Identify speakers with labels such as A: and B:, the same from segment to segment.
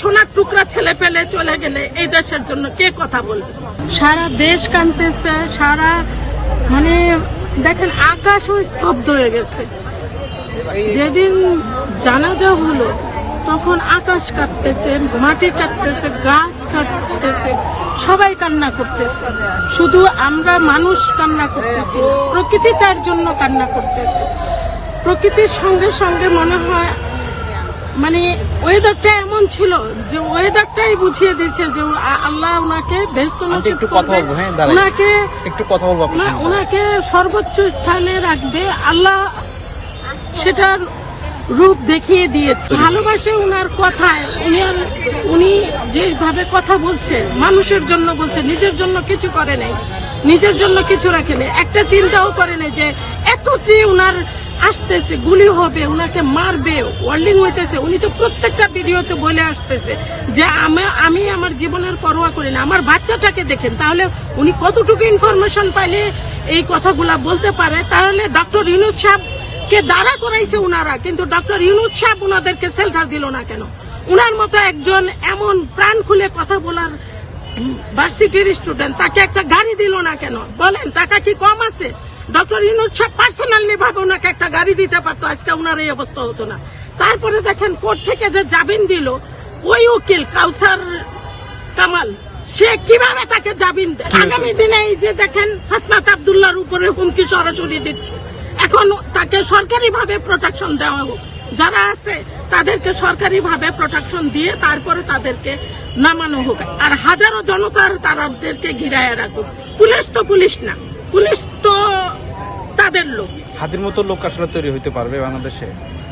A: সোনার টুকরা ছেলে পেলে চলে গেলে এই দেশের জন্য কে কথা বলবে? সারা দেশ কাঁদতেছে, সারা মানে দেখেন আকাশও স্তব্ধ হয়ে গেছে। যেদিন জানাজা হলো তখন আকাশ কাঁদতেছে, মাটি কাঁদতেছে, গাছ কাঁদতেছে, সবাই কান্না করতেছে। শুধু আমরা মানুষ কান্না করতেছি, প্রকৃতি তার জন্য কান্না করতেছে। প্রকৃতির সঙ্গে সঙ্গে মনে হয় মানে ওয়েদারটা এমন ছিল যে ওয়েদারটাই বুঝিয়ে দিচ্ছে যে আল্লাহ ওনাকে বেহেশত নসিব করবে, ওনাকে সর্বোচ্চ স্থানে রাখবে। আল্লাহ সেটার রূপ দেখিয়ে দিয়েছে। ভালোবাসে উনার কথায়, উনি যেভাবে কথা বলছে মানুষের জন্য বলছে, নিজের জন্য কিছু করে নাই, নিজের জন্য কিছু রাখে নাই, একটা চিন্তাও করে নাই যে এত যে উনার আসতেছে, গুলি হবে, উনাকে মারবে, ওয়ার্নিং হইতেছে। উনি তো প্রত্যেকটা ভিডিওতে বলে আসতেছে যে আমি আমার জীবনের পরোয়া করি না, আমার বাচ্চাটাকে দেখেন। তাহলে উনি কতটুকু ইনফরমেশন পাইলে এই কথাগুলা বলতে পারে? তাহলে ডক্টর ইউনূস সাহেবকে দাঁড়া করাইছে উনারা, কিন্তু ডক্টর ইউনূস সাহেব উনাদেরকে শেল্টার দিল না কেন? উনার মতো একজন এমন প্রাণ খুলে কথা বলার ভার্সিটির স্টুডেন্ট, তাকে একটা গাড়ি দিল না কেন? বলেন, টাকা কি কম আছে? ডক্টর ইউনূস সাহেব পার্সোনালি ভাবে ওনাকে একটা গাড়ি দিতে পারতো, আজকে ওনার এই অবস্থা হতো না। তারপরে দেখেন কোর্ট থেকে যে জামিন দিল, ওই উকিল কাউসার কামাল, সে কিভাবে তাকে জামিন দেয়? আগামী দিনে এই যে দেখেন হাসনাত আব্দুল্লাহর উপরে হুমকি সরাসরি দিচ্ছে। এখন তাকে সরকারি ভাবে প্রোটেকশন দেওয়া হোক, যারা আছে তাদেরকে সরকারি ভাবে প্রোটেকশন দিয়ে তারপরে তাদেরকে নামানো হোক, আর হাজারো জনতার তাদেরকে ঘিরায় রাখুক। পুলিশ তো পুলিশ না, পুলিশ তো তাদের লোক।
B: হাতির মতো লোক আসলে তৈরি হইতে পারবে বাংলাদেশে?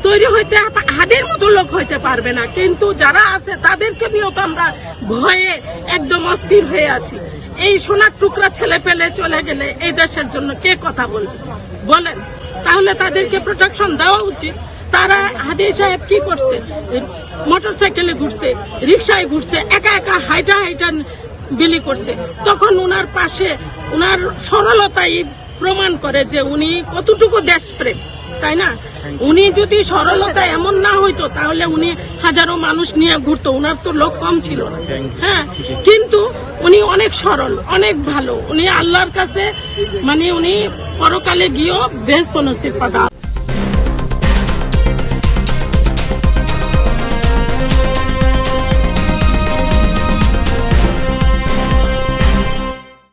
A: তৈরি হইতে হাতির মতো লোক হইতে পারবে না, কিন্তু যারা আছে তাদেরকে নিয়েও তো আমরা ভয়ে একদম অস্থির হয়ে আছি। এই সোনার টুকরা ছেলে পেলে চলে গেলে এই দেশের জন্য কে কথা বলবে? বলেন, তাহলে তাদেরকে প্রোটেকশন দেওয়া উচিত। তারা হাদি সাহেব কি করছে? মোটর সাইকেলে ঘুরছে, রিক্সায় ঘুরছে, একা একা হাইটা বিলি করছে। তখন উনার পাশে উনার সরলতাই প্রমাণ করে যে উনি কতটুকু দেশপ্রেম, তাই না? উনি যদি সরলতা এমন না হইতো তাহলে উনি হাজারো মানুষ নিয়ে ঘুরতো, উনার তো লোক কম ছিল না। হ্যাঁ, কিন্তু উনি অনেক সরল, অনেক ভালো। উনি আল্লাহর কাছে মানে উনি পরকালে গিয়েও বেহেশত নসিব পাবে।